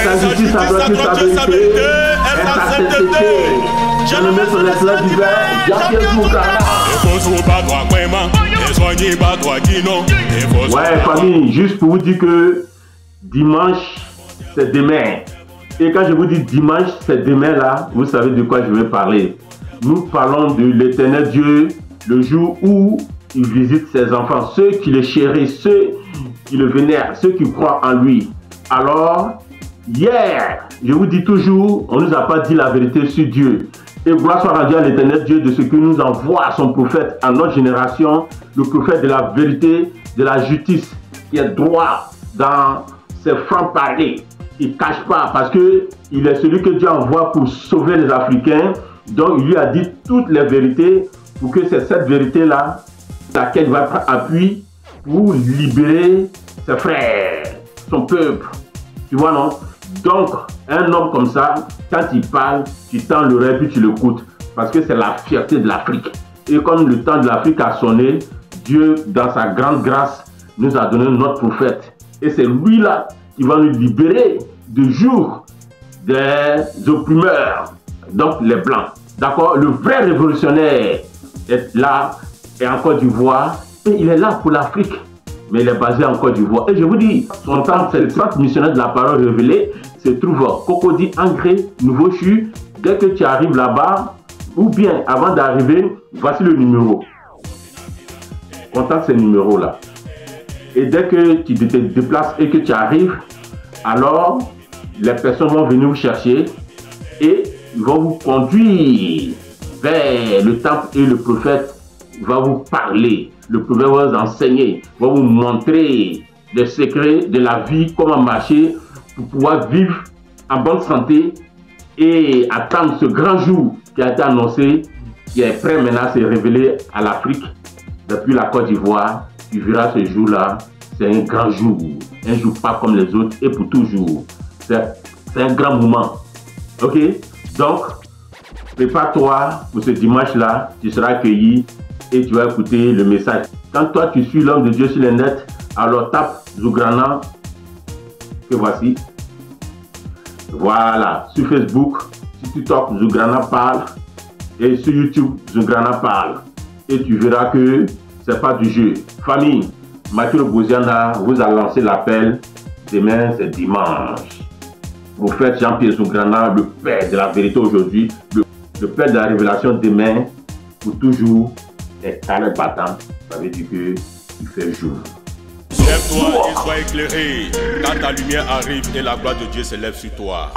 sa justice, sa droiture, sa vérité, et sa sainteté. Je ne mets son excellence divin, Jean-Pierre Zougana. Ouais, famille, juste pour vous dire que dimanche, c'est demain. Et quand je vous dis dimanche, c'est demain là, vous savez de quoi je vais parler. Nous parlons de l'Éternel Dieu, le jour où il visite ses enfants, ceux qui le chérissent, ceux qui le vénèrent, ceux qui croient en lui. Alors, hier, je vous dis toujours, on ne nous a pas dit la vérité sur Dieu. Et gloire soit rendue à l'Éternel Dieu de ce que nous envoie son prophète à notre génération, le prophète de la vérité, de la justice, qui est droit dans ses francs-parler. Il ne cache pas parce qu'il est celui que Dieu envoie pour sauver les Africains. Donc il lui a dit toutes les vérités pour que c'est cette vérité-là laquelle il va prendre appui pour libérer ses frères, son peuple. Tu vois, non? Donc, un homme comme ça, quand il parle, tu tends l'oreille puis tu l'écoutes. Parce que c'est la fierté de l'Afrique. Et comme le temps de l'Afrique a sonné, Dieu, dans sa grande grâce, nous a donné notre prophète. Et c'est lui-là qui va nous libérer du jour des opprimeurs, donc les Blancs. D'accord? Le vrai révolutionnaire est là, est en Côte d'Ivoire, et il est là pour l'Afrique. Mais il est basé en Côte d'Ivoire. Et je vous dis, son temps, c'est le centre missionnaire de la parole révélée, se trouve Cocody, Angré, Nouveau-Chu. Dès que tu arrives là-bas, ou bien avant d'arriver, voici le numéro. Contacte ce numéro-là. Et dès que tu te déplaces et que tu arrives, alors les personnes vont venir vous chercher et ils vont vous conduire vers le temple et le prophète va vous parler. Le prophète va vous enseigner, va vous montrer les secrets de la vie, comment marcher pour pouvoir vivre en bonne santé et attendre ce grand jour qui a été annoncé, qui est prêt maintenant à se révéler à l'Afrique depuis la Côte d'Ivoire. Tu verras ce jour-là, c'est un grand jour, un jour pas comme les autres et pour toujours. C'est un grand moment. Ok? Donc, prépare-toi pour ce dimanche-là, tu seras accueilli et tu vas écouter le message. Quand toi tu suis l'homme de Dieu sur le net, alors tape Zougana, que voici. Voilà, sur Facebook, sur TikTok, Zougana parle, et sur YouTube, Zougana parle. Et tu verras que c'est pas du jeu. Famille, Mathieu Bouziana vous a lancé l'appel. Demain, c'est dimanche. Prophète Jean-Pierre Zougana, le père de la vérité aujourd'hui, le père de la révélation demain, pour toujours, est calme battant. Ça veut dire qu'il fait jour. Lève-toi et sois éclairé, quand ta lumière arrive et la gloire de Dieu s'élève sur toi.